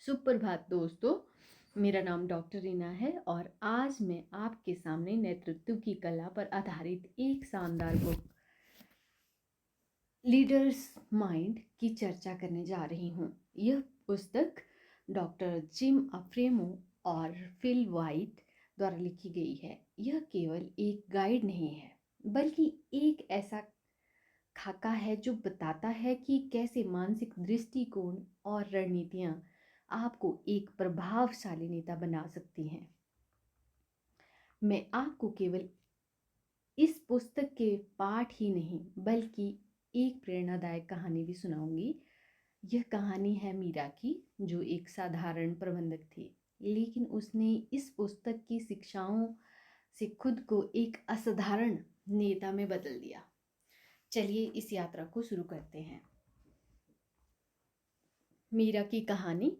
सुप्रभात दोस्तों। मेरा नाम डॉक्टर रीना है और आज मैं आपके सामने नेतृत्व की कला पर आधारित एक शानदार बुक लीडर्स माइंड की चर्चा करने जा रही हूँ। यह पुस्तक डॉक्टर जिम अफ्रेमो और फिल वाइट द्वारा लिखी गई है। यह केवल एक गाइड नहीं है बल्कि एक ऐसा खाका है जो बताता है कि कैसे मानसिक दृष्टिकोण और रणनीतियाँ आपको एक प्रभावशाली नेता बना सकती हैं। मैं आपको केवल इस पुस्तक के पाठ ही नहीं बल्कि एक प्रेरणादायक कहानी भी सुनाऊंगी। यह कहानी है मीरा की, जो एक साधारण प्रबंधक थी, लेकिन उसने इस पुस्तक की शिक्षाओं से खुद को एक असाधारण नेता में बदल दिया। चलिए इस यात्रा को शुरू करते हैं। मीरा की कहानी,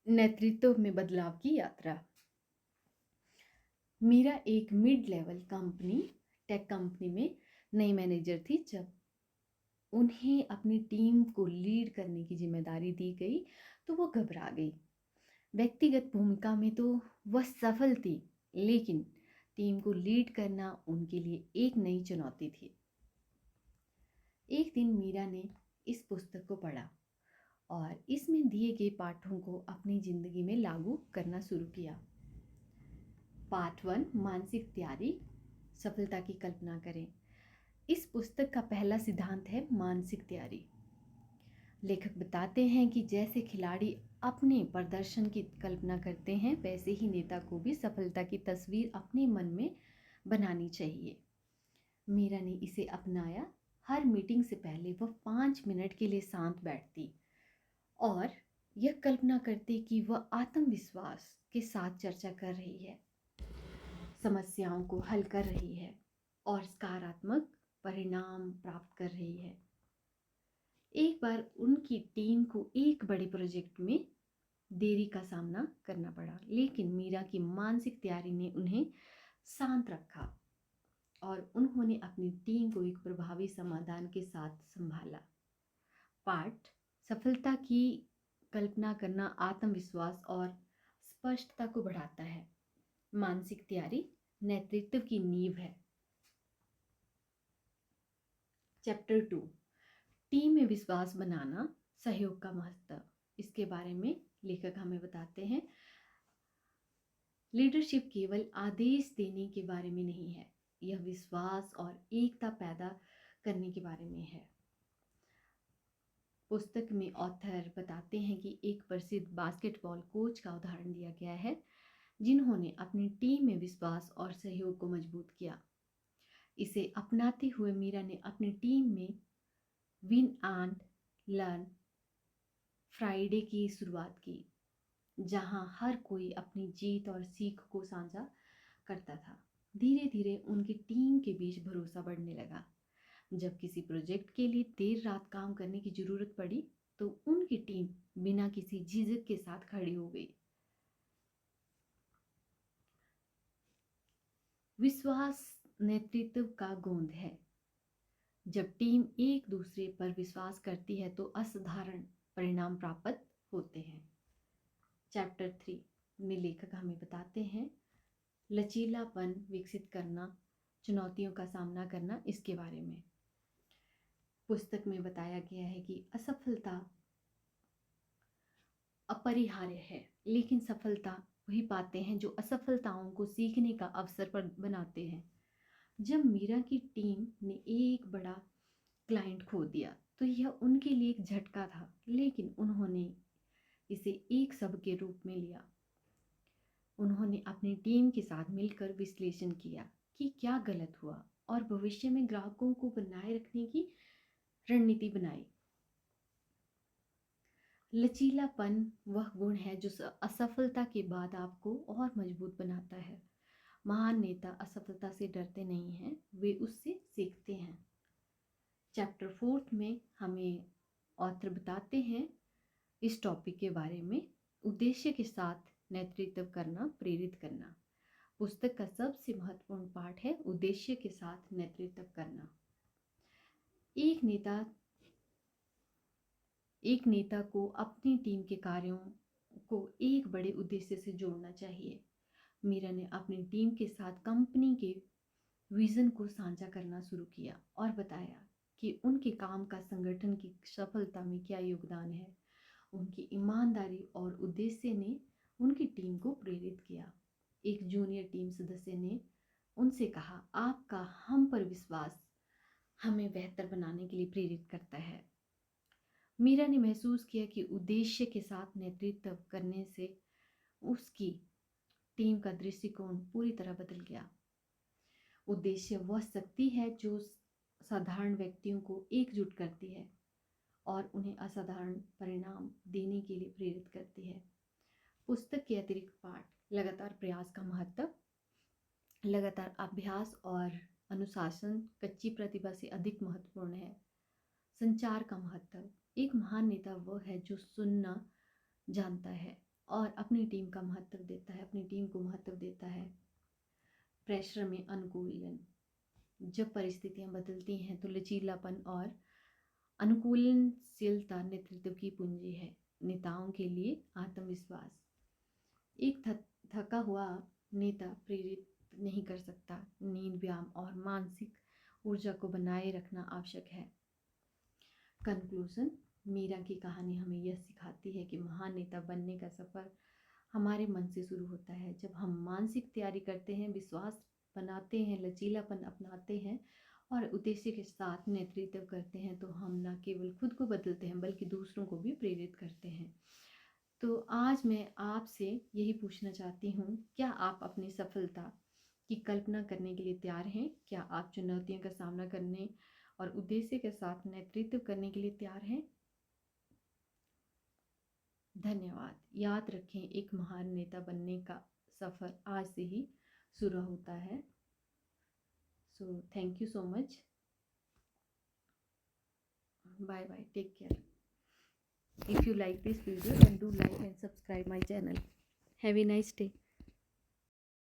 नेतृत्व में बदलाव की यात्रा। मीरा एक मिड लेवल टेक कंपनी में नई मैनेजर थी। जब उन्हें अपनी टीम को लीड करने की जिम्मेदारी दी गई तो वो घबरा गई। व्यक्तिगत भूमिका में तो वह सफल थी, लेकिन टीम को लीड करना उनके लिए एक नई चुनौती थी। एक दिन मीरा ने इस पुस्तक को पढ़ा और इसमें दिए गए पाठों को अपनी जिंदगी में लागू करना शुरू किया। पार्ट 1, मानसिक तैयारी, सफलता की कल्पना करें। इस पुस्तक का पहला सिद्धांत है मानसिक तैयारी। लेखक बताते हैं कि जैसे खिलाड़ी अपने प्रदर्शन की कल्पना करते हैं, वैसे ही नेता को भी सफलता की तस्वीर अपने मन में बनानी चाहिए। मीरा ने इसे अपनाया। हर मीटिंग से पहले वह 5 मिनट के लिए शांत बैठती और यह कल्पना करती कि वह आत्मविश्वास के साथ चर्चा कर रही है, समस्याओं को हल कर रही है और सकारात्मक परिणाम प्राप्त कर रही है। एक बार उनकी टीम को एक बड़े प्रोजेक्ट में देरी का सामना करना पड़ा, लेकिन मीरा की मानसिक तैयारी ने उन्हें शांत रखा और उन्होंने अपनी टीम को एक प्रभावी समाधान के साथ संभाला। पाठ, सफलता की कल्पना करना आत्मविश्वास और स्पष्टता को बढ़ाता है। मानसिक तैयारी नेतृत्व की नींव है। चैप्टर 2, टीम में विश्वास बनाना, सहयोग का महत्व। इसके बारे में लेखक हमें बताते हैं, लीडरशिप केवल आदेश देने के बारे में नहीं है, यह विश्वास और एकता पैदा करने के बारे में है। पुस्तक में ऑथर बताते हैं कि एक प्रसिद्ध बास्केटबॉल कोच का उदाहरण दिया गया है, जिन्होंने अपनी टीम में विश्वास और सहयोग को मजबूत किया। इसे अपनाते हुए मीरा ने अपनी टीम में विन एंड लर्न फ्राइडे की शुरुआत की, जहां हर कोई अपनी जीत और सीख को साझा करता था। धीरे धीरे उनकी टीम के बीच भरोसा बढ़ने लगा। जब किसी प्रोजेक्ट के लिए देर रात काम करने की जरूरत पड़ी तो उनकी टीम बिना किसी झिझक के साथ खड़ी हो गई। विश्वास नेतृत्व का गोंद है। जब टीम एक दूसरे पर विश्वास करती है तो असाधारण परिणाम प्राप्त होते हैं। चैप्टर 3 में लेखक हमें बताते हैं, लचीलापन विकसित करना, चुनौतियों का सामना करना, इसके बारे में। पुस्तक में बताया गया है कि असफलता अपरिहार्य है, लेकिन सफलता वही पाते हैं जो असफलताओं को सीखने का अवसर पर बनाते हैं। जब मीरा की टीम ने एक बड़ा क्लाइंट खो दिया तो यह उनके लिए एक झटका था, लेकिन उन्होंने इसे एक सब के रूप में लिया। उन्होंने अपनी टीम के साथ मिलकर विश्लेषण किया कि क्या गलत हुआ और भविष्य में ग्राहकों को बनाए रखने की रणनीति बनाई। लचीलापन वह गुण है जो असफलता के बाद आपको और मजबूत बनाता है। महान नेता असफलता से डरते नहीं हैं, वे उससे सीखते हैं। चैप्टर 4 में हमें ऑथर बताते हैं इस टॉपिक के बारे में, उद्देश्य के साथ नेतृत्व करना, प्रेरित करना। पुस्तक का सबसे महत्वपूर्ण पाठ है उद्देश्य के साथ नेतृत्व करना। एक नेता को अपनी टीम के कार्यों को एक बड़े उद्देश्य से जोड़ना चाहिए। मीरा ने अपनी टीम के साथ कंपनी के विज़न को साझा करना शुरू किया और बताया कि उनके काम का संगठन की सफलता में क्या योगदान है। उनकी ईमानदारी और उद्देश्य ने उनकी टीम को प्रेरित किया। एक जूनियर टीम सदस्य ने उनसे कहा, आपका हम पर विश्वास हमें बेहतर बनाने के लिए प्रेरित करता है। मीरा ने महसूस किया कि उद्देश्य के साथ नेतृत्व करने से उसकी टीम का दृष्टिकोण पूरी तरह बदल गया। उद्देश्य वह शक्ति है जो साधारण व्यक्तियों को एकजुट करती है और उन्हें असाधारण परिणाम देने के लिए प्रेरित करती है। पुस्तक के अतिरिक्त पाठ, लगातार प्रयास का महत्व। लगातार अभ्यास और अनुशासन कच्ची प्रतिभा से अधिक महत्वपूर्ण है। संचार का महत्व। एक महान नेता वह है जो सुनना जानता है और अपनी टीम का महत्व देता है, अपनी टीम को महत्व देता है। प्रेशर में अनुकूलन। जब परिस्थितियां बदलती हैं तो लचीलापन और अनुकूलनशीलता नेतृत्व की पूंजी है। नेताओं के लिए आत्मविश्वास। एक थका हुआ नेता प्रेरित नहीं कर सकता। नींद, व्यायाम और मानसिक ऊर्जा को बनाए रखना आवश्यक है। कंक्लूजन। मीरा की कहानी हमें यह सिखाती है कि महान नेता बनने का सफ़र हमारे मन से शुरू होता है। जब हम मानसिक तैयारी करते हैं, विश्वास बनाते हैं, लचीलापन अपनाते हैं और उद्देश्य के साथ नेतृत्व करते हैं तो हम न केवल खुद को बदलते हैं बल्कि दूसरों को भी प्रेरित करते हैं। तो आज मैं आपसे यही पूछना चाहती हूँ, क्या आप अपनी सफलता की कल्पना करने के लिए तैयार हैं? क्या आप चुनौतियों का सामना करने और उद्देश्य के साथ नेतृत्व करने के लिए तैयार हैं? धन्यवाद। याद रखें, एक महान नेता बनने का सफ़र आज से ही शुरू होता है। So thank you so much. Bye bye, take care. If you like this video, then do like and subscribe my channel. Have a nice day.